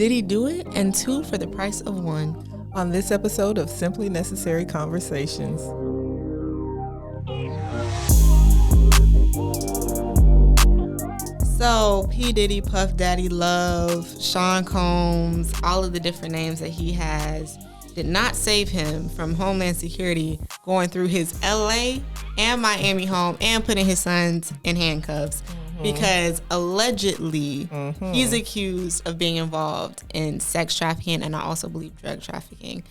Did he do it? And 2 for the price of 1. On this episode of Simply Necessary Conversations. So, P. Diddy, Puff Daddy, Love, Sean Combs, all of the different names that he has did not save him from Homeland Security going through his LA and Miami home and putting his sons in handcuffs. Because allegedly he's accused of being involved in sex trafficking and I also believe drug trafficking.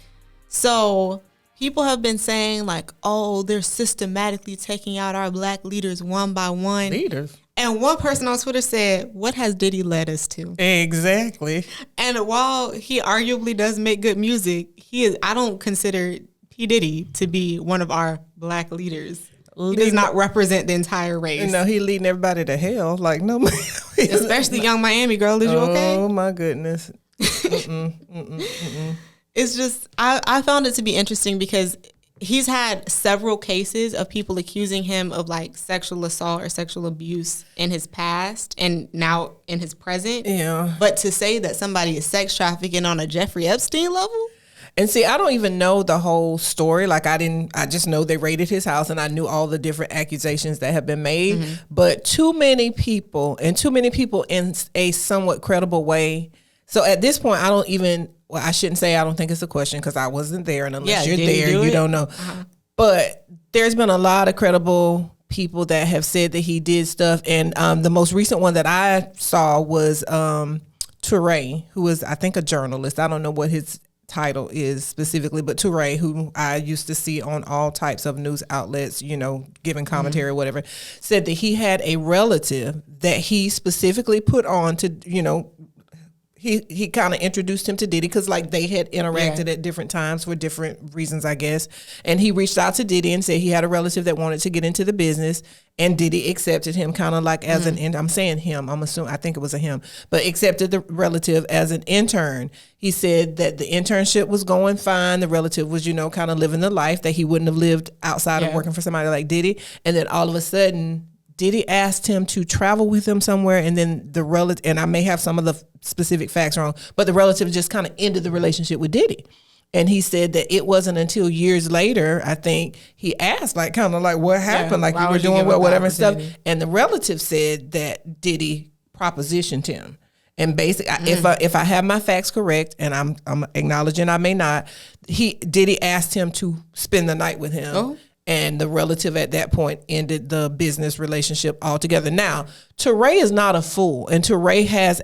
So people have been saying like, oh, they're systematically taking out our black leaders one by one. Leaders? And one person on Twitter said, what has Diddy led us to? Exactly. And while he arguably does make good music, I don't consider P. Diddy to be one of our black leaders. He does not represent the entire race. No, he leading everybody to hell. Like, no. Especially Young Miami, girl. Is you okay? Oh, my goodness. It's just, I found it to be interesting because he's had several cases of people accusing him of like sexual assault or sexual abuse in his past and now in his present. Yeah. But to say that somebody is sex trafficking on a Jeffrey Epstein level? And see, I don't even know the whole story. Like I just know they raided his house and I knew all the different accusations that have been made. But too many people in a somewhat credible way. So at this point, I shouldn't say I don't think it's a question because I wasn't there. And unless you're there, you don't know. But there's been a lot of credible people that have said that he did stuff. And the most recent one that I saw was Touré, who is, I think, a journalist. I don't know what his title is specifically, but Touré, who I used to see on all types of news outlets, giving commentary or whatever, said that he had a relative that he specifically put on to, he kind of introduced him to Diddy because like they had interacted at different times for different reasons, I guess. And he reached out to Diddy and said he had a relative that wanted to get into the business, and Diddy accepted him kind of like as I'm saying him, I think it was a him, but accepted the relative as an intern. He said that the internship was going fine. The relative was, kind of living the life that he wouldn't have lived outside of working for somebody like Diddy. And then all of a sudden, Diddy asked him to travel with him somewhere, and then the relative, and I may have some of the specific facts wrong, but the relative just kind of ended the relationship with Diddy. And he said that it wasn't until years later, I think, he asked, like, kind of like, what happened? Like, you were doing well, whatever and stuff. And the relative said that Diddy propositioned him. And basically, if I have my facts correct, and I'm acknowledging I may not, Diddy asked him to spend the night with him. Oh. And the relative at that point ended the business relationship altogether. Now, Touré is not a fool. And Touré has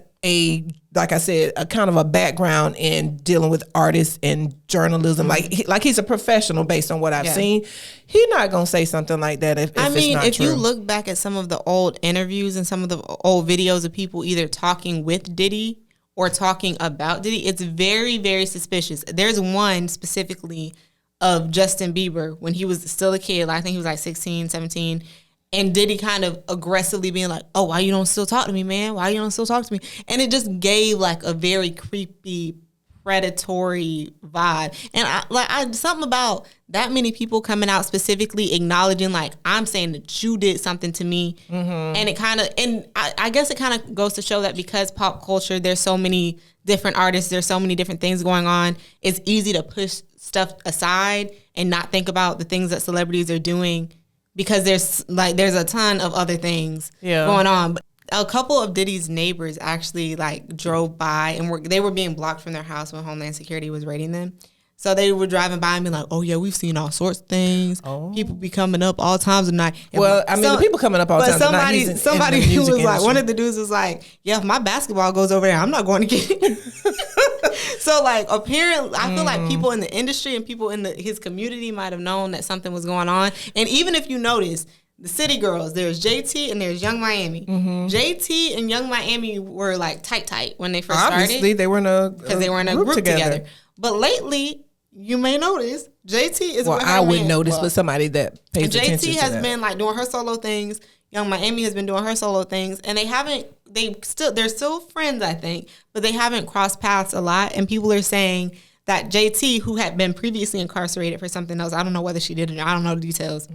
like I said, a kind of a background in dealing with artists and journalism. Like he's a professional based on what I've seen. He's not going to say something like that if it's not true. You look back at some of the old interviews and some of the old videos of people either talking with Diddy or talking about Diddy, it's very, very suspicious. There's one specifically of Justin Bieber when he was still a kid. I think he was like 16, 17. And Diddy kind of aggressively being like, oh, why you don't still talk to me, man? Why you don't still talk to me? And it just gave like a very creepy, predatory vibe. And something about that many people coming out specifically acknowledging like, I'm saying that you did something to me. And I guess it kind of goes to show that because pop culture, there's so many different artists, there's so many different things going on, it's easy to push stuff aside and not think about the things that celebrities are doing because there's a ton of other things going on. But a couple of Diddy's neighbors actually like drove by and they were being blocked from their house when Homeland Security was raiding them. So they were driving by and being like, oh, yeah, we've seen all sorts of things. Oh. People be coming up all times of night. And the people coming up all times of night. Somebody who was like, one of the dudes was like, yeah, if my basketball goes over there, I'm not going to get it. So, like, apparently, I feel like people in the industry and people in his community might have known that something was going on. And even if you notice, the city girls, there's JT and there's Young Miami. JT and Young Miami were, like, tight when they first started. Obviously, they were in a group together. But lately, you may notice JT is with her I would man. notice, but somebody that pays attention to that. JT has been like doing her solo things. Young Miami has been doing her solo things, and they're still friends, I think, but they haven't crossed paths a lot. And people are saying that JT, who had been previously incarcerated for something else, I don't know whether she did it or I don't know the details,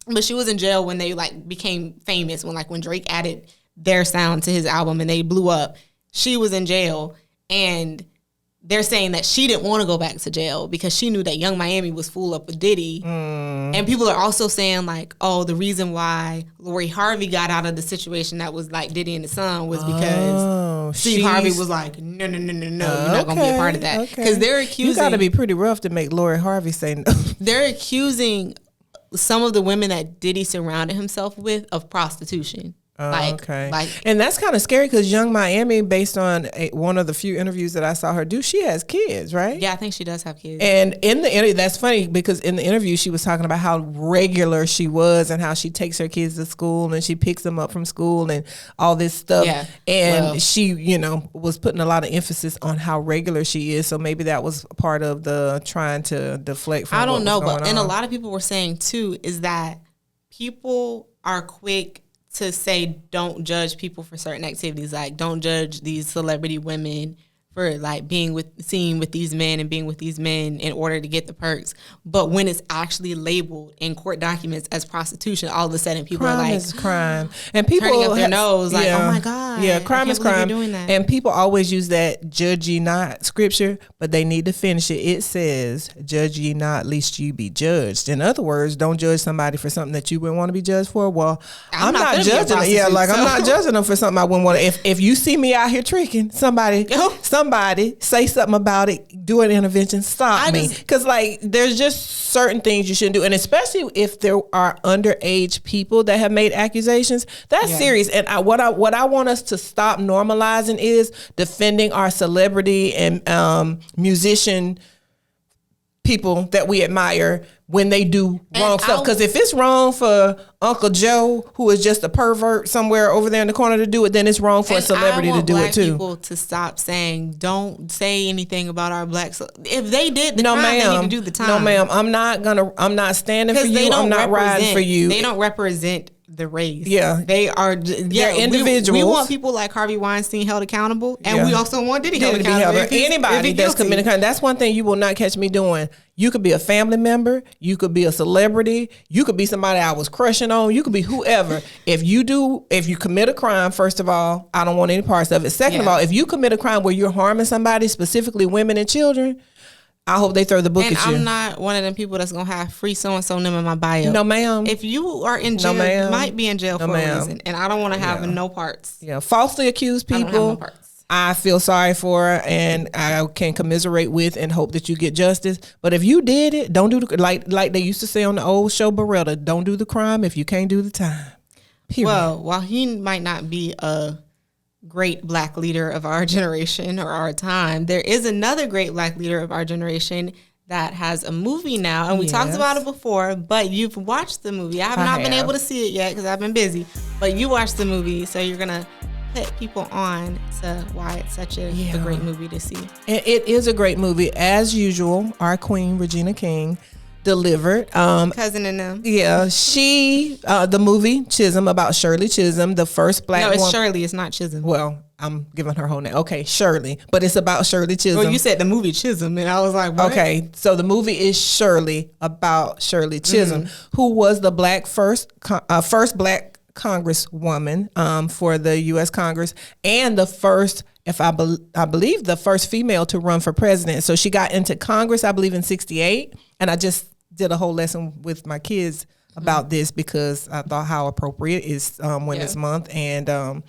but she was in jail when they like became famous when Drake added their sound to his album and they blew up. She was in jail. And they're saying that she didn't want to go back to jail because she knew that Young Miami was full up with Diddy. And people are also saying like, oh, the reason why Lori Harvey got out of the situation that was like Diddy and the Son was because Steve Harvey was like, no, you're not going to be a part of that. Because they're accusing... You got to be pretty rough to make Lori Harvey say no. They're accusing some of the women that Diddy surrounded himself with of prostitution. And that's kind of scary because Young Miami, based on one of the few interviews that I saw her do, she has kids, right? Yeah, I think she does have kids. And in the interview, that's funny because in the interview she was talking about how regular she was and how she takes her kids to school and she picks them up from school and all this stuff. Yeah. And she, was putting a lot of emphasis on how regular she is. So maybe that was part of the trying to deflect from what was going on. And a lot of people were saying too is that people are quick to say don't judge people for certain activities, like don't judge these celebrity women for like seeing with these men and being with these men in order to get the perks. But when it's actually labeled in court documents as prostitution, all of a sudden people are like, crime is crime, and people turning up their nose like, oh my god, crime is crime. Doing that. And people always use that "judge ye not" scripture, but they need to finish it. It says, "Judge ye not, lest you be judged." In other words, don't judge somebody for something that you wouldn't want to be judged for. Well, I'm not judging them. Yeah, like I'm not judging them for something I wouldn't want to. If you see me out here tricking somebody say something about it, do an intervention, stop me. Because like there's just certain things you shouldn't do. And especially if there are underage people that have made accusations, that's serious. And what I want us to stop normalizing is defending our celebrity and musician people that we admire when they do wrong stuff. Because if it's wrong for Uncle Joe, who is just a pervert somewhere over there in the corner, to do it, then it's wrong for a celebrity to do it too. People to stop saying, don't say anything about our black. If they did the crime, they need to do the time. No, ma'am. I'm not standing for you. I'm not riding for you. They don't represent the race. Yeah. They are they're individuals. We want people like Harvey Weinstein held accountable, and we also want Diddy held accountable. Anybody that's committing crime. That's one thing you will not catch me doing. You could be a family member, you could be a celebrity, you could be somebody I was crushing on, you could be whoever. If you commit a crime, first of all, I don't want any parts of it. Second of all, if you commit a crime where you're harming somebody, specifically women and children, I hope they throw the book at you. I'm not one of them people that's going to have free so-and-so name in my bio. No, ma'am. If you are in jail, you might be in jail for a reason. And I don't want to have no parts. Yeah, falsely accused people, I don't have no parts. I feel sorry for and I can commiserate with and hope that you get justice. But if you did it, don't do the, like they used to say on the old show Beretta, don't do the crime if you can't do the time. Period. Well, while he might not be a great black leader of our generation or our time, there is another great black leader of our generation that has a movie now, and we talked about it before, but you've watched the movie. I have not been able to see it yet because I've been busy, but you watched the movie, so you're gonna put people on to why it's such a great movie to see. And it is a great movie, as usual. Our queen Regina King delivered. Cousin and them. Yeah, she the movie Chisholm, about Shirley Chisholm, the first black woman. No, it's Shirley, it's not Chisholm. Well, I'm giving her whole name. Okay, Shirley, but it's about Shirley Chisholm. Well, you said the movie Chisholm, and I was like, what? Okay, so the movie is Shirley, about Shirley Chisholm, who was the first black Congresswoman for the U.S. Congress, and the first, I believe, the first female to run for president. So she got into Congress, I believe, in '68, and I just did a whole lesson with my kids about this because I thought how appropriate is Women's Month, and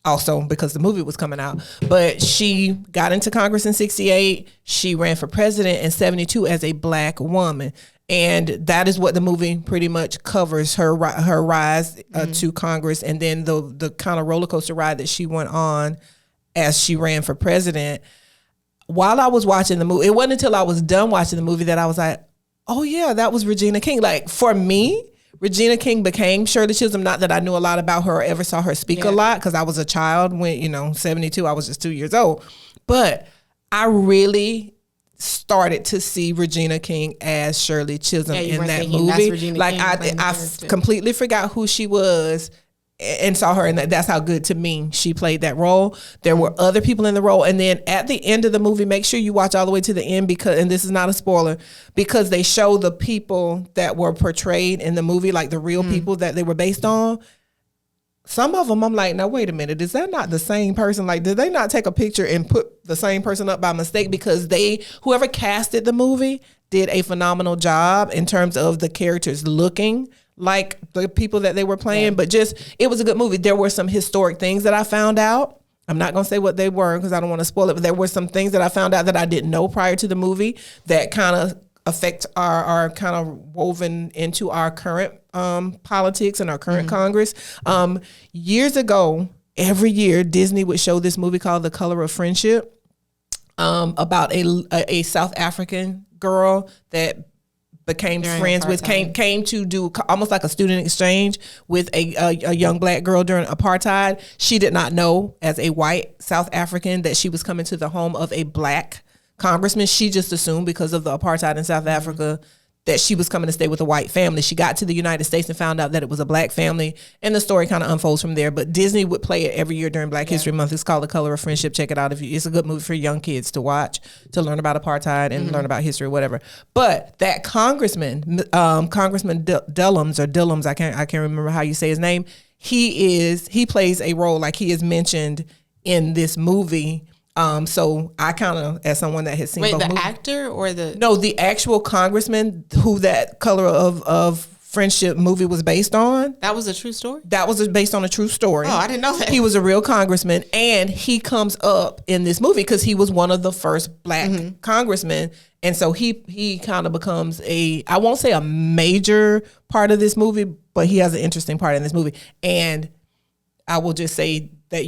also because the movie was coming out. But she got into Congress in '68. She ran for president in '72 as a black woman. And that is what the movie pretty much covers, her rise to Congress, and then the kind of roller coaster ride that she went on as she ran for president. While I was watching the movie, it wasn't until I was done watching the movie that I was like, oh yeah, that was Regina King. Like for me, Regina King became Shirley Chisholm. Not that I knew a lot about her or ever saw her speak a lot, because I was a child when, 72, I was just 2 years old. But I really started to see Regina King as Shirley Chisholm in that movie. Like I completely forgot who she was and saw her, and that's how good to me she played that role. There were other people in the role, and then at the end of the movie, make sure you watch all the way to the end, because, and this is not a spoiler, because they show the people that were portrayed in the movie, like the real people that they were based on. some of them, I'm like, now wait a minute, is that not the same person? Like, did they not take a picture and put the same person up by mistake? Because whoever casted the movie did a phenomenal job in terms of the characters looking like the people that they were playing. Yeah. But it was a good movie. There were some historic things that I found out. I'm not going to say what they were because I don't want to spoil it, but there were some things that I found out that I didn't know prior to the movie that kind of affect our kind of woven into our current politics and our current Congress. Years ago, every year, Disney would show this movie called The Color of Friendship about a South African girl that became friends with, came to do almost like a student exchange with a young black girl during apartheid. She did not know, as a white South African, that she was coming to the home of a black congressman. She just assumed, because of the apartheid in South Africa, that she was coming to stay with a white family. She got to the United States and found out that it was a black family, and the story kind of unfolds from there. But Disney would play it every year during Black History Month. It's called The Color of Friendship. Check it out. It's a good movie for young kids to watch, to learn about apartheid and learn about history or whatever. But that congressman, Congressman Dillums, I can't remember how you say his name. He plays a role, like he is mentioned in this movie. So I kind of, as someone that has seen both movies, actor or the actual congressman who that Color of Friendship movie was based on. That was a true story? That was based on a true story. Oh, I didn't know that. He was a real congressman, and he comes up in this movie because he was one of the first black congressmen. And so he kind of becomes I won't say a major part of this movie, but he has an interesting part in this movie. And I will just say that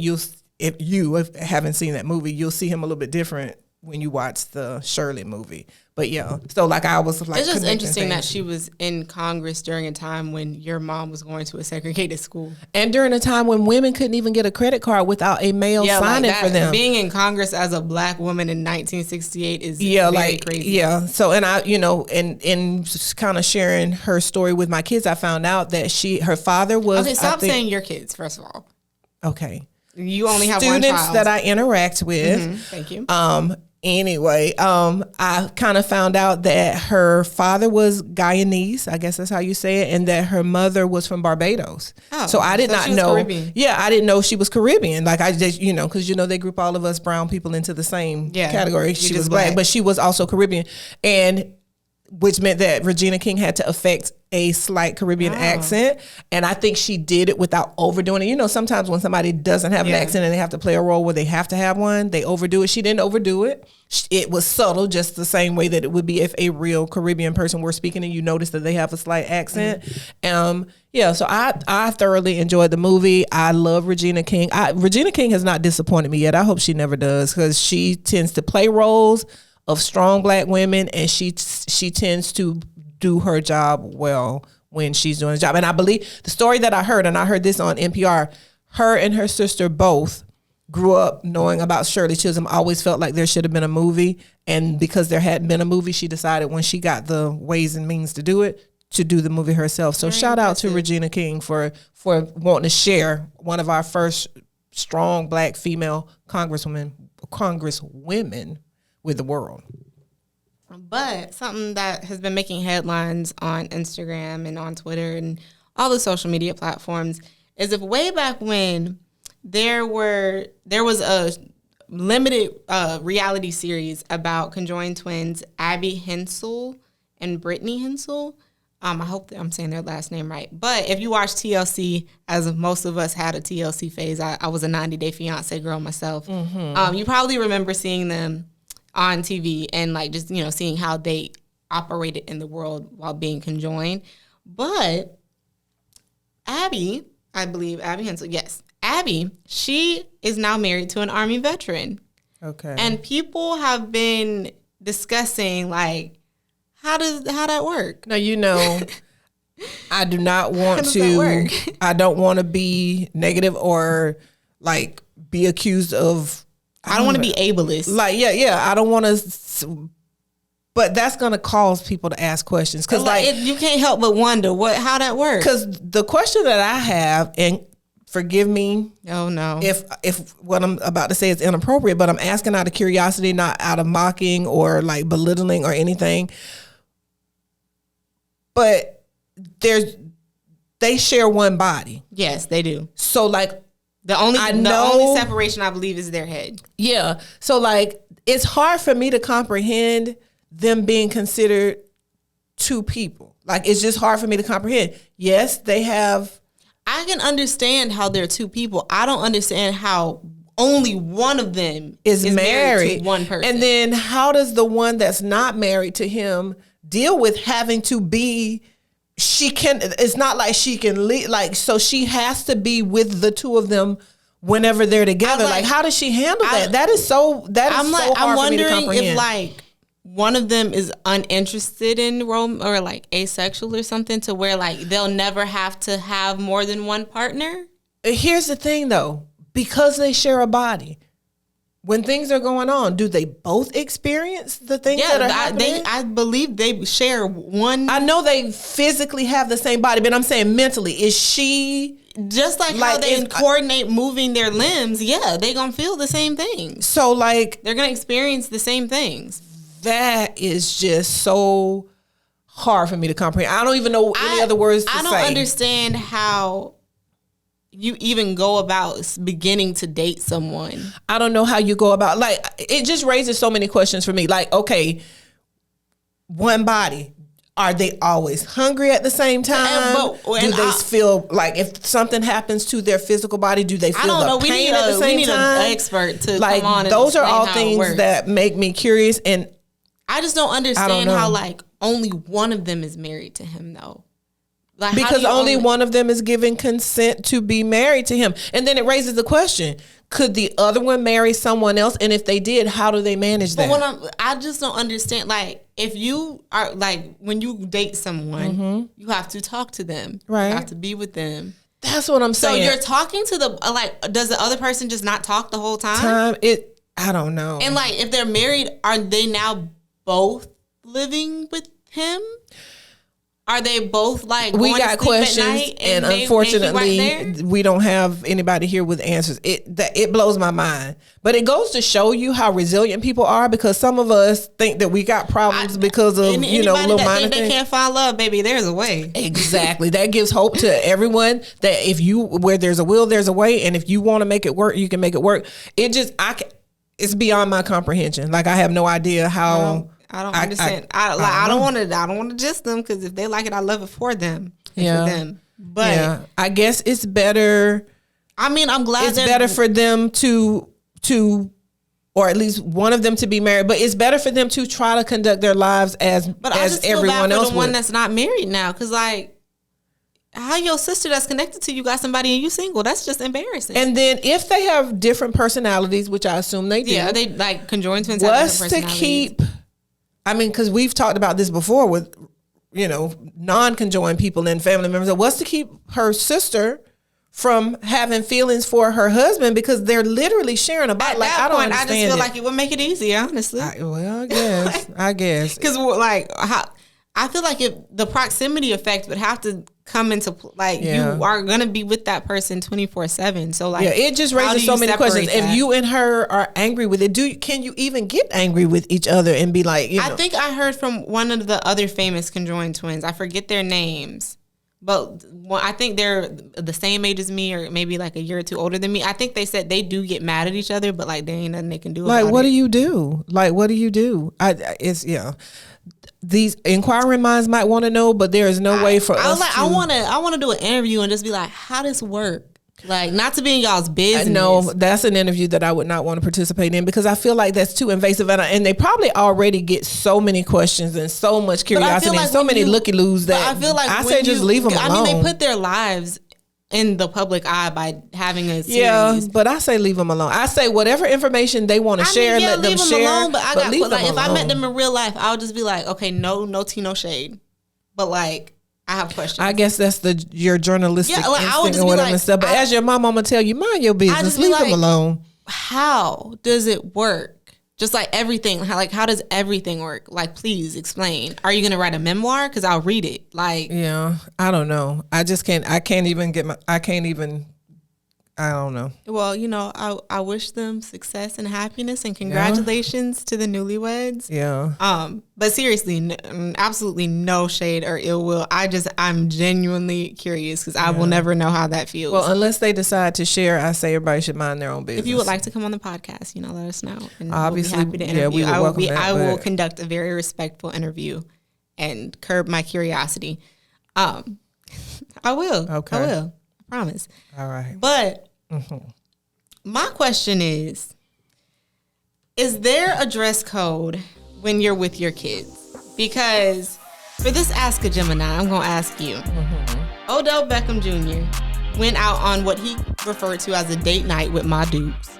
if you haven't seen that movie, you'll see him a little bit different when you watch the Shirley movie. But yeah, so like I was like, it's just interesting that she was in Congress during a time when your mom was going to a segregated school, and during a time when women couldn't even get a credit card without a male signing for them. Being in Congress as a black woman in 1968 is very crazy. Yeah. So, and I, in kind of sharing her story with my kids, I found out that her father was. Okay, stop saying your kids, first of all. Okay. You only have students one child that I interact with. Thank you. Anyway, I kind of found out that her father was Guyanese, I guess that's how you say it, and that her mother was from Barbados. Oh, so I did not know. Caribbean. Yeah, I didn't know she was Caribbean. Like I just, because they group all of us brown people into the same category. She was black, but she was also Caribbean, and which meant that Regina King had to affect a slight Caribbean accent. And I think she did it without overdoing it. Sometimes when somebody doesn't have an accent and they have to play a role where they have to have one, they overdo it. She didn't overdo it. It was subtle, just the same way that it would be if a real Caribbean person were speaking and you notice that they have a slight accent. So I thoroughly enjoyed the movie. I love Regina King. Regina King has not disappointed me yet. I hope she never does, because she tends to play roles of strong black women, and she tends to do her job well when she's doing the job. And I believe the story that I heard, and I heard this on NPR, her and her sister both grew up knowing about Shirley Chisholm, always felt like there should have been a movie. And because there hadn't been a movie, she decided when she got the ways and means to do it, to do the movie herself. So shout out to Regina King for wanting to share one of our first strong black female congresswomen with the world. But something that has been making headlines on Instagram and on Twitter and all the social media platforms is if way back when there was a limited reality series about conjoined twins Abby Hensel and Brittany Hensel. I hope that I'm saying their last name right. But if you watch TLC, as most of us had a TLC phase, I was a 90 Day Fiancé girl myself. You probably remember seeing them on TV and just seeing how they operated in the world while being conjoined. But Abby, I believe Abby Hensel, yes, Abby, she is now married to an Army veteran. Okay. And people have been discussing how that work? Now, I do not want to I don't want to be negative or be accused of, I don't want to be ableist. I don't want to, but that's going to cause people to ask questions. Because you can't help but wonder how that works. Because the question that I have, and forgive me, oh no, if what I'm about to say is inappropriate, but I'm asking out of curiosity, not out of mocking or belittling or anything. But they share one body. Yes, they do. So like the only separation I believe is their head. Yeah. So like it's hard for me to comprehend them being considered two people. Like it's just hard for me to comprehend. Yes, they have. I can understand how they're two people. I don't understand how only one of them is married to one person. And then how does the one that's not married to him deal with having to be? It's not like she can leave, like, so she has to be with the two of them whenever they're together. Like how does she handle that? That is so hard for me to comprehend. I'm wondering if like one of them is uninterested in or like asexual or something, to where like they'll never have to have more than one partner. Here's the thing though, because they share a body, when things are going on, do they both experience the things that are happening? I believe they share one. I know they physically have the same body, but I'm saying mentally, is she just like how they coordinate moving their limbs? Yeah, they gonna feel the same things. So like they're gonna experience the same things. That is just so hard for me to comprehend. I don't even know any other words to say. I don't understand how you even go about beginning to date someone. I don't know how you go about, like, it just raises so many questions for me. Like, okay, one body. Are they always hungry at the same time? Do they feel like if something happens to their physical body, do they feel the pain at the same time? An expert to like, come on and those are all things that make me curious. And I just don't understand how like only one of them is married to him though. Like, because only one of them is giving consent to be married to him. And then it raises the question, could the other one marry someone else? And if they did, how do they manage that? But I just don't understand. Like, if you are, like, when you date someone, you have to talk to them. Right. You have to be with them. That's what I'm saying. So you're talking to the, like, does the other person just not talk the whole time? I don't know. And, like, if they're married, are they now both living with him? Are they both like we got questions and unfortunately we don't have anybody here with answers. It blows my mind, but it goes to show you how resilient people are, because some of us think that we got problems because of little minor things. They can't find love, baby. There's a way. Exactly. That gives hope to everyone that where there's a will, there's a way, and if you want to make it work, you can make it work. It's beyond my comprehension. Like I have no idea how. I don't understand. I don't want to diss them, because if they like it, I love it for them. Yeah. For them. But I guess it's better. I mean, I'm glad it's better for them to, or at least one of them to be married. But it's better for them to try to conduct their lives as everyone else. But I just feel bad for the one that's not married now, because like, how your sister that's connected to you got somebody and you single? That's just embarrassing. And then if they have different personalities, which I assume they do, they like conjoined twins. What's to keep? I mean, because we've talked about this before with, non-conjoined people and family members. What's to keep her sister from having feelings for her husband, because they're literally sharing a body? At that point, I just feel like it would make it easy, honestly. I guess. Because like, I feel like if the proximity effect would have to come into you are gonna be with that person 24/7. So like, it just raises so many questions. If you and her are angry with it, can you even get angry with each other and be like, I think I heard from one of the other famous conjoined twins. I forget their names, but I think they're the same age as me, or maybe like a year or two older than me. I think they said they do get mad at each other, but like there ain't nothing they can do. Like, about what it. do you do? Like, what do you do? These inquiring minds might want to know, but there is no way for us. I want to do an interview and just be like, how does this work? Like, not to be in y'all's business. No, that's an interview that I would not want to participate in, because I feel like that's too invasive, and they probably already get so many questions and so much curiosity and so many looky-loos that I feel like I say just leave them alone. I mean, they put their lives in the public eye by having a series. Yeah, but I say leave them alone. I say whatever information they want to share, let them share. Alone, but if I met them in real life, I would just be like, okay, no tea, no shade. But like, I have questions. I guess that's your journalistic instinct or whatever and stuff. But as your mom, I'm gonna tell you, mind your business. Leave them alone. How does it work? Just like everything, how does everything work? Like, please explain. Are you gonna write a memoir? Because I'll read it. Like, I don't know. I just can't. I can't even I don't know. Well, I wish them success and happiness, and congratulations to the newlyweds. Yeah. But seriously, absolutely no shade or ill will. I'm genuinely curious because I will never know how that feels. Well, unless they decide to share, I say everybody should mind their own business. If you would like to come on the podcast, let us know. And obviously, we'll be happy to interview. we would welcome that. I will conduct a very respectful interview and curb my curiosity. I will. Okay. I will. I promise. All right. But my question is there a dress code when you're with your kids? Because for this Ask a Gemini, I'm going to ask you. Odell Beckham Jr. went out on what he referred to as a date night with my dudes.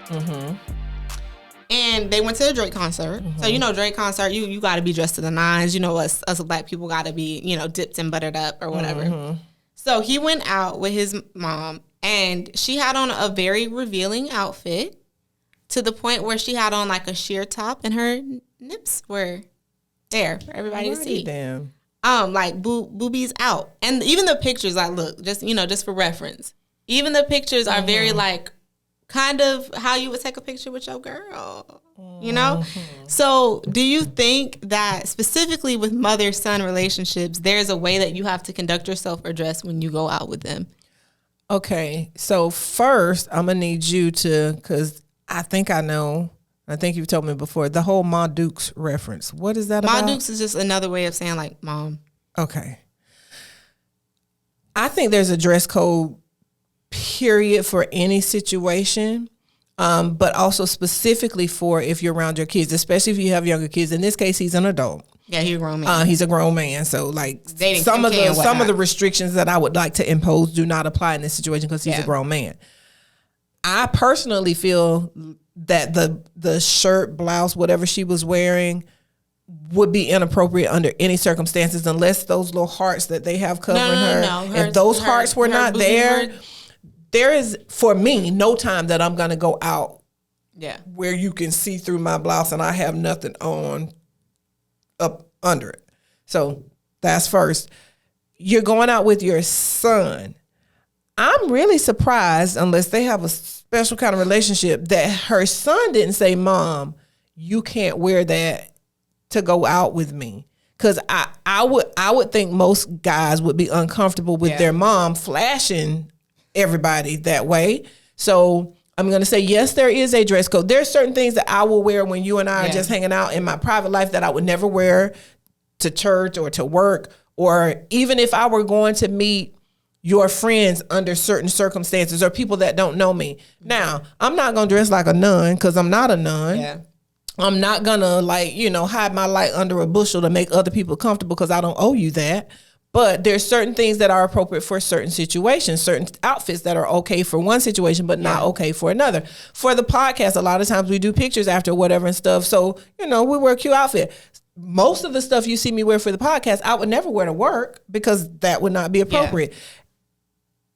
And they went to a Drake concert. So, Drake concert, you got to be dressed to the nines. Us black people got to be, dipped and buttered up or whatever. So he went out with his mom, and she had on a very revealing outfit to the point where she had on like a sheer top and her nips were there for everybody to see. Damn. Like boobies out. And even the pictures, like, look, just for reference. Even the pictures are very like kind of how you would take a picture with your girl, So do you think that specifically with mother-son relationships, there's a way that you have to conduct yourself or dress when you go out with them? Okay, so first, I'm going to need you to, because I think I know, I think you've told me before, the whole Ma Dukes reference. What is that about? Ma Dukes is just another way of saying, like, mom. Okay. I think there's a dress code, period, for any situation, but also specifically for if you're around your kids, especially if you have younger kids. In this case, he's an adult. Yeah, he's a grown man. He's a grown man, so like Dating some of the restrictions that I would like to impose do not apply in this situation because he's a grown man. I personally feel that the shirt, blouse, whatever she was wearing would be inappropriate under any circumstances unless those little hearts that they have covering her. No. If those hearts were not there, there is, for me, no time that I'm going to go out where you can see through my blouse and I have nothing on up under it. So that's first. You're going out with your son. I'm really surprised, unless they have a special kind of relationship, that her son didn't say, Mom, you can't wear that to go out with me. Because I would think most guys would be uncomfortable with their mom flashing everybody that way. So I'm going to say, yes, there is a dress code. There are certain things that I will wear when you and I are just hanging out in my private life that I would never wear to church or to work, or even if I were going to meet your friends under certain circumstances or people that don't know me. Now, I'm not going to dress like a nun because I'm not a nun. Yeah. I'm not going to hide my light under a bushel to make other people comfortable because I don't owe you that. But there's certain things that are appropriate for certain situations, certain outfits that are okay for one situation, but not okay for another. For the podcast, a lot of times we do pictures after whatever and stuff. So, we wear a cute outfit. Most of the stuff you see me wear for the podcast, I would never wear to work because that would not be appropriate.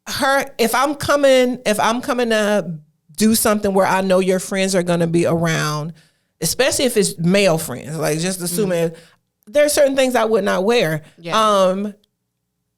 If I'm coming to do something where I know your friends are going to be around, especially if it's male friends, like just assuming there are certain things I would not wear. Yeah.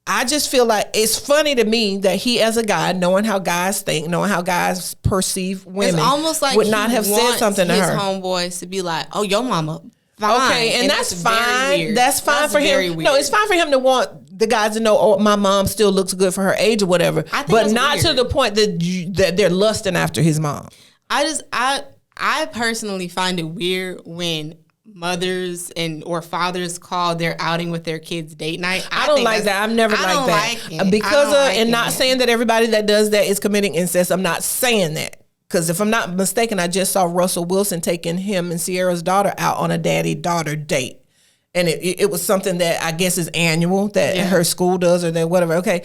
I just feel like it's funny to me that he, as a guy, knowing how guys think, knowing how guys perceive women, it's almost like would not have said something to her. His homeboys to be like, "Oh, your mama." Fine. Okay, and that's fine. That's fine for him. No, it's fine for him to want the guys to know, oh, my mom still looks good for her age or whatever, but not to the point that they're lusting after his mom. I personally find it weird when mothers or fathers call their outing with their kids date night. I don't like that. I've never liked that. Because of, not saying that everybody that does that is committing incest. I'm not saying that. Because if I'm not mistaken, I just saw Russell Wilson taking him and Sierra's daughter out on a daddy-daughter date. And it was something that I guess is annual that her school does or that whatever. Okay.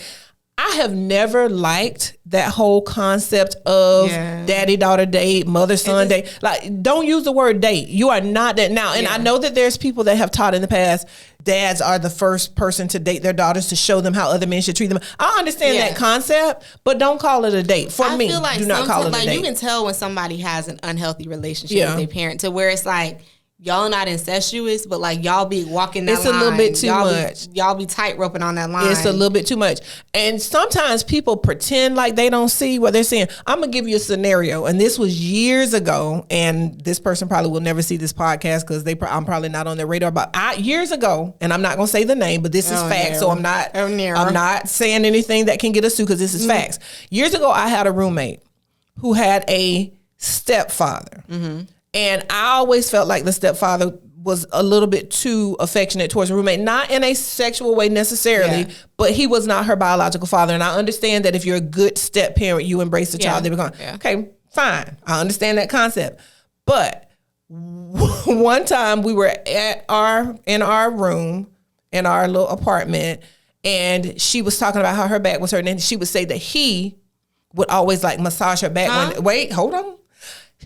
I have never liked that whole concept of daddy-daughter date, mother-son date. Like, don't use the word date. You are not that now. And I know that there's people that have taught in the past, dads are the first person to date their daughters to show them how other men should treat them. I understand that concept, but don't call it a date. For me, do not call it a date. You can tell when somebody has an unhealthy relationship with their parent to where it's like, y'all not incestuous, but like y'all be walking that line. It's a little bit too much. Y'all be tight roping on that line. It's a little bit too much. And sometimes people pretend like they don't see what they're seeing. I'm going to give you a scenario. And this was years ago. And this person probably will never see this podcast because I'm probably not on their radar. But years ago, and I'm not going to say the name, but this is facts. So I'm not saying anything that can get us sued because this is facts. Years ago, I had a roommate who had a stepfather. And I always felt like the stepfather was a little bit too affectionate towards her roommate, not in a sexual way necessarily, but he was not her biological father. And I understand that if you're a good step parent, you embrace the child. They become okay, fine. I understand that concept. But one time we were in our room, in our little apartment, and she was talking about how her back was hurting, and she would say that he would always like massage her back. Wait, hold on.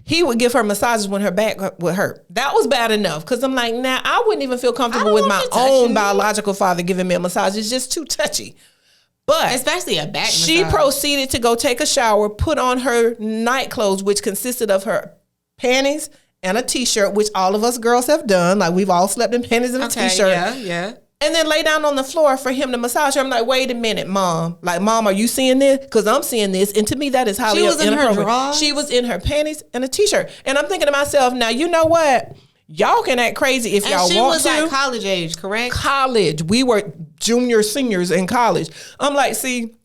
He would give her massages when her back would hurt. That was bad enough because I'm like, nah, I wouldn't even feel comfortable with my own biological father giving me a massage. It's just too touchy. But especially a back she massage. proceeded to go take a shower, put on her night clothes, which consisted of her panties and a t-shirt, which all of us girls have done. Like we've all slept in panties and a t-shirt. Yeah. And then lay down on the floor for him to massage her. I'm like, wait a minute, Mom. Like, Mom, are you seeing this? Because I'm seeing this. And to me, that is highly inappropriate. She was in her drawers? She was in her panties and a t-shirt. And I'm thinking to myself, now, you know what? Y'all can act crazy if y'all want to. And she was like college age, correct? College. We were junior seniors in college. I'm like, see,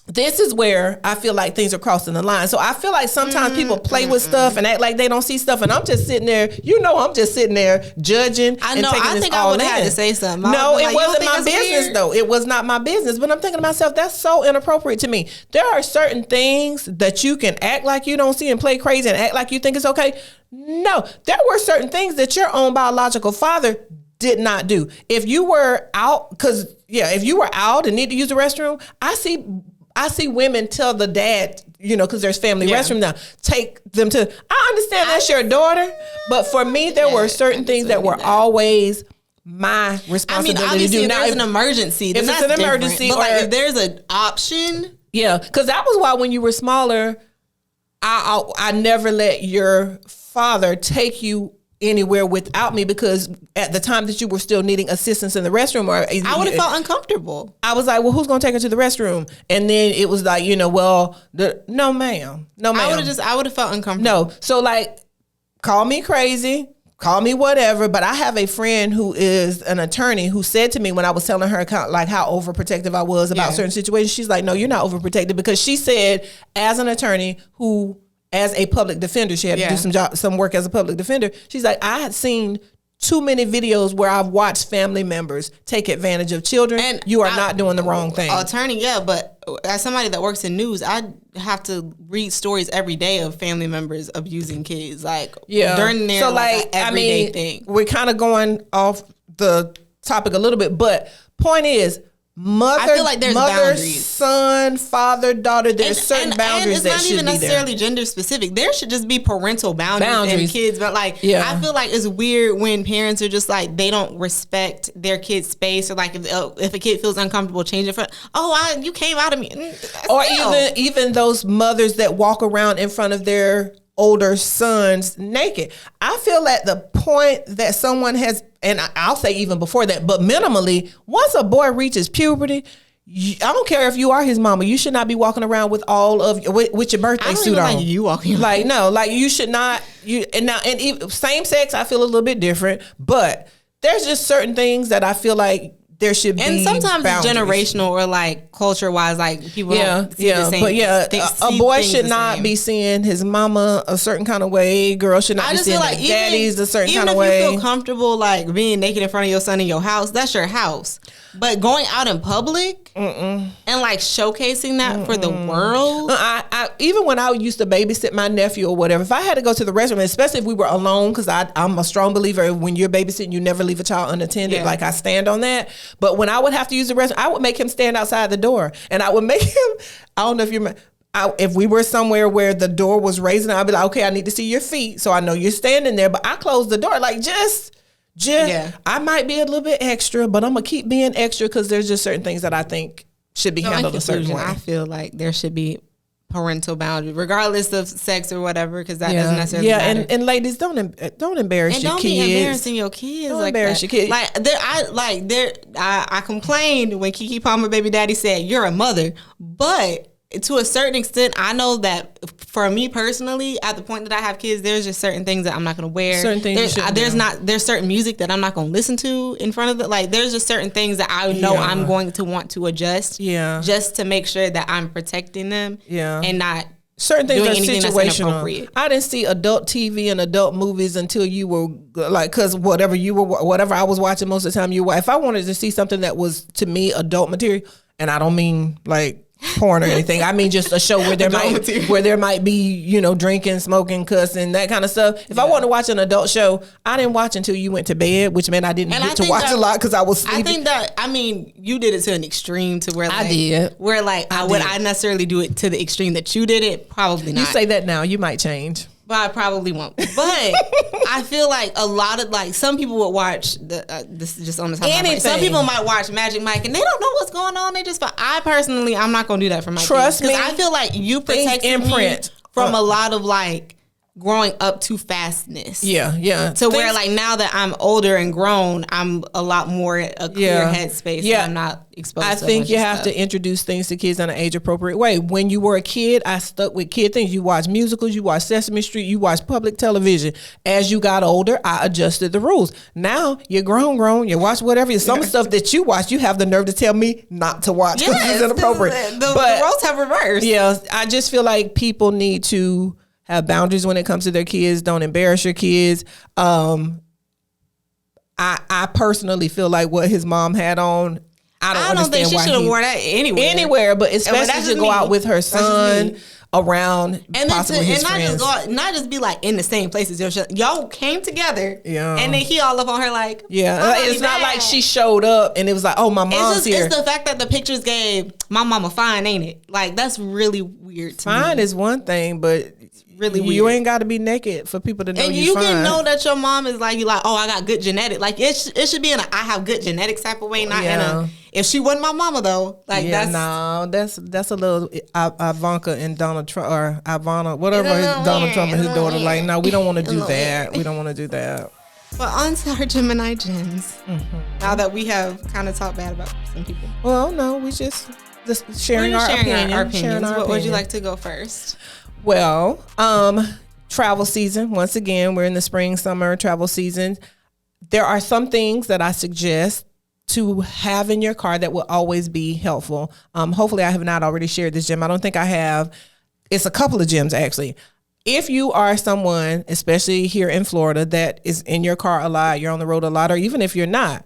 this is where I feel like things are crossing the line. So I feel like sometimes people play with stuff and act like they don't see stuff. And I'm just sitting there, I'm just sitting there judging. I know. I think I would have had to say something. No, it wasn't my business though. It was not my business. But I'm thinking to myself, that's so inappropriate to me. There are certain things that you can act like you don't see and play crazy and act like you think it's okay. No, there were certain things that your own biological father did not do. If you were out, if you were out and need to use the restroom, I see women tell the dad, because there's family restroom now, take them to, I understand that's your daughter, but for me, there were certain things that were always my responsibility obviously to do. If now, there's an emergency, then if it's an emergency, but like if there's an option. Yeah, because that was why when you were smaller, I never let your father take you anywhere without me, because at the time that you were still needing assistance in the restroom, or I would have felt uncomfortable. I was like, well, who's going to take her to the restroom? And then it was like, no, ma'am. I would have felt uncomfortable. No. So like, call me crazy, call me whatever. But I have a friend who is an attorney who said to me when I was telling her like how overprotective I was about certain situations, she's like, no, you're not overprotective, because she said as an attorney who, as a public defender, she had to do some work as a public defender. She's like, I had seen too many videos where I've watched family members take advantage of children. And you are not doing the wrong thing. Attorney, but as somebody that works in news, I have to read stories every day of family members abusing kids, during their everyday thing. We're kind of going off the topic a little bit, but point is, I feel like there's boundaries. Son, father, daughter, there's certain boundaries that should be there. And it's not even necessarily gender specific. There should just be parental boundaries. And kids. But I feel like it's weird when parents are just like, they don't respect their kid's space, or like if a kid feels uncomfortable, change it for, you came out of me. Or even those mothers that walk around in front of their older sons naked. I feel at the point that someone has, and I'll say even before that, but minimally, once a boy reaches puberty, I don't care if you are his mama, you should not be walking around with with your birthday suit on. Like you walking around. No, like you should not. Same sex, I feel a little bit different, but there's just certain things that I feel like there should be, and sometimes boundaries. It's generational or like culture wise, like people don't see the same. But a boy should not be seeing his mama a certain kind of way. Girl should not be seeing like daddies a certain kind of way. Even if you feel comfortable like being naked in front of your son in your house, that's your house. But going out in public and like showcasing that for the world. I even when I used to babysit my nephew or whatever, if I had to go to the restroom, especially if we were alone, because I'm a strong believer when you're babysitting, you never leave a child unattended. Like I stand on that. But when I would have to use the restroom, I would make him stand outside the door, and I would make him. I don't know if you remember. If we were somewhere where the door was raising, I'd be like, okay, I need to see your feet, so I know you're standing there. But I closed the door, like just I might be a little bit extra, but I'm gonna keep being extra because there's just certain things that I think should be handled a certain way. I feel like there should be parental boundary, regardless of sex or whatever, because that doesn't necessarily matter. And ladies, don't embarrass and your don't kids. Be embarrassing your kids. Don't like embarrass that. your kids. I complained when Keke Palmer baby daddy said you're a mother, but to a certain extent, I know that for me personally, at the point that I have kids, there's just certain things that I'm not going to wear. Certain things there's certain music that I'm not going to listen to in front of it. Like there's just certain things that I know I'm going to want to adjust. Yeah. Just to make sure that I'm protecting them. Yeah. And not certain things doing are anything situational. I didn't see adult TV and adult movies until you were like, because whatever I was watching most of the time, if I wanted to see something that was to me adult material, and I don't mean like porn or anything. I mean just a show where there might be, drinking, smoking, cussing, that kind of stuff. If I wanted to watch an adult show, I didn't watch until you went to bed, which meant I didn't get to watch a lot because I was sleeping. I think you did it to an extreme to where like, I did. Where like would I necessarily do it to the extreme that you did it? Probably not. You say that now, you might change. But I probably won't. But I feel like a lot of like some people would watch this is just on the top. Anything. Some people might watch Magic Mike and they don't know what's going on. They just. I personally, I'm not gonna do that for my Trust kids. me. Because I feel like you protect me from a lot of like growing up too fastness. Yeah. To where like now that I'm older and grown, I'm a lot more a clear headspace. Yeah. And I'm not exposed. I think you have to introduce things to kids in an age appropriate way. When you were a kid, I stuck with kid things. You watch musicals, you watch Sesame Street, you watch public television. As you got older, I adjusted the rules. Now you're grown. You watch whatever. Some stuff that you watch, you have the nerve to tell me not to watch because it's inappropriate. The roles have reversed. Yeah, I just feel like people need to have boundaries when it comes to their kids. Don't embarrass your kids. I personally feel like what his mom had on, I don't think she should have worn that anywhere, but especially to go out with her son around and possibly his friends. Not just be like in the same places. Y'all came together, and then he all up on her like, it's not like she showed up and it was like, oh, my mom's here. It's the fact that the pictures gave my mama fine, ain't it? Like that's really weird to me. Fine is one thing, but really weird. You ain't got to be naked for people to know you fine. And you can know that your mom is like, oh, I got good genetic. Like it should be in a I have good genetics type of way, not in a if she wasn't my mama though. Like that's a little Ivanka and Donald Trump or Ivana, whatever Donald Trump and his daughter. Like, no, we don't want to do that. We don't want to do that. But on to our Gemini gems. Now that we have kind of talked bad about some people. Well, no, we just sharing our opinions. What would you like to go first? Well, travel season. Once again, we're in the spring, summer travel season. There are some things that I suggest to have in your car that will always be helpful. Hopefully I have not already shared this gem. I don't think I have. It's a couple of gems actually. If you are someone, especially here in Florida, that is in your car a lot, you're on the road a lot, or even if you're not,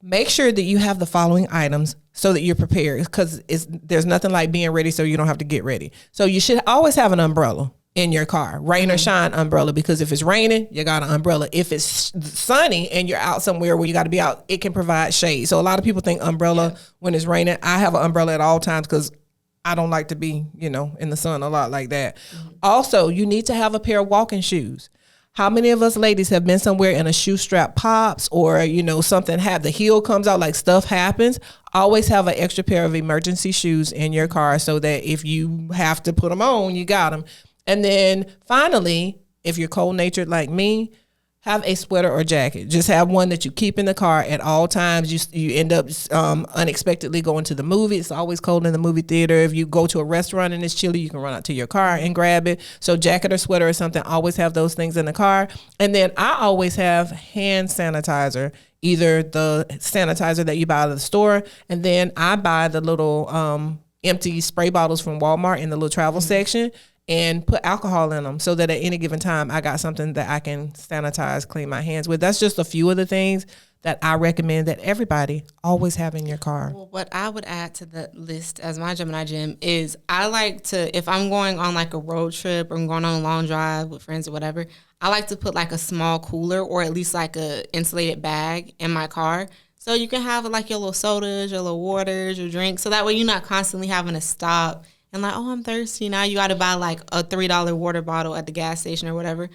make sure that you have the following items so that you're prepared, because there's nothing like being ready so you don't have to get ready. So you should always have an umbrella in your car, rain or shine umbrella, because if it's raining, you got an umbrella. If it's sunny and you're out somewhere where you got to be out, it can provide shade. So a lot of people think umbrella when it's raining. I have an umbrella at all times because I don't like to be, in the sun a lot like that. Also, you need to have a pair of walking shoes. How many of us ladies have been somewhere and a shoe strap pops or, something the heel comes out, like stuff happens? Always have an extra pair of emergency shoes in your car so that if you have to put them on, you got them. And then finally, if you're cold natured like me, have a sweater or jacket. Just have one that you keep in the car at all times. You end up unexpectedly going to the movie. It's always cold in the movie theater. If you go to a restaurant and it's chilly, you can run out to your car and grab it. So jacket or sweater or something, always have those things in the car. And then I always have hand sanitizer, either the sanitizer that you buy at the store, and then I buy the little empty spray bottles from Walmart in the little travel section, and put alcohol in them so that at any given time I got something that I can sanitize, clean my hands with. That's just a few of the things that I recommend that everybody always have in your car. Well, what I would add to the list as my Gemini gem is I like to, if I'm going on like a road trip or I'm going on a long drive with friends or whatever, I like to put like a small cooler or at least like a insulated bag in my car. So you can have like your little sodas, your little waters, your drinks. So that way you're not constantly having to stop and like, oh, I'm thirsty. Now you got to buy like a $3 water bottle at the gas station or whatever.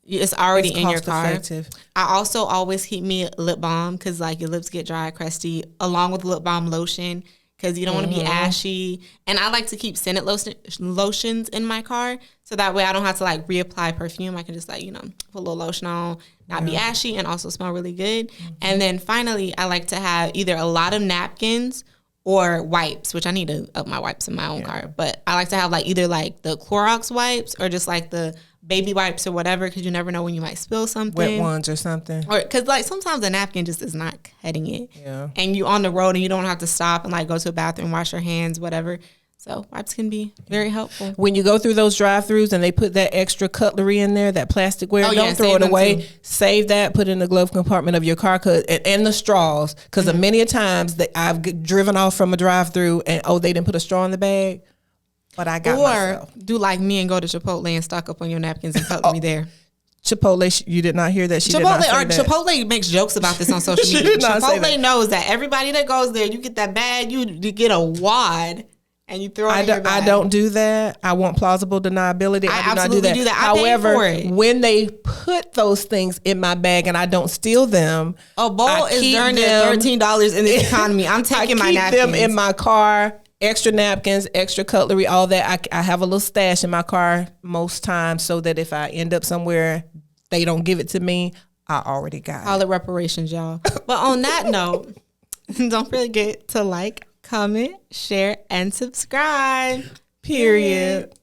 It's already in your car. Effective. I also always keep me a lip balm because like your lips get dry, crusty, along with lip balm lotion. because you don't want to be ashy. And I like to keep scented lotions in my car, so that way I don't have to like reapply perfume. I can just like, you know, put a little lotion on, not be ashy, and also smell really good. And then finally, I like to have either a lot of napkins or wipes, which I need to up my wipes in my own car. But I like to have like either like the Clorox wipes or just like the baby wipes or whatever, because you never know when you might spill something. Wet ones or something. Or because like sometimes the napkin just is not cutting it. Yeah. And you on the road and you don't have to stop and like go to a bathroom, wash your hands, whatever. So wipes can be very helpful. When you go through those drive-thrus and they put that extra cutlery in there, that plasticware, don't throw it away. Too. Save that, put it in the glove compartment of your car, and the straws. Because many a times that I've driven off from a drive-thru and they didn't put a straw in the bag, but I got myself. Or do like me and go to Chipotle and stock up on your napkins and cutlery there. Chipotle, you did not hear that. Chipotle makes jokes about this on social media. Chipotle knows that everybody that goes there, you get that bag, you get a wad. And you throw it in your bag. I don't do that. I want plausible deniability. I do not do that. However, when they put those things in my bag and I don't steal them, a bowl is darn near $13 in this economy. I'm taking my napkins. I keep them in my car. Extra napkins, extra cutlery, all that. I have a little stash in my car most times, so that if I end up somewhere, they don't give it to me. I already got it. Call it reparations, y'all. But on that note, don't forget to like, comment, share, and subscribe. Period.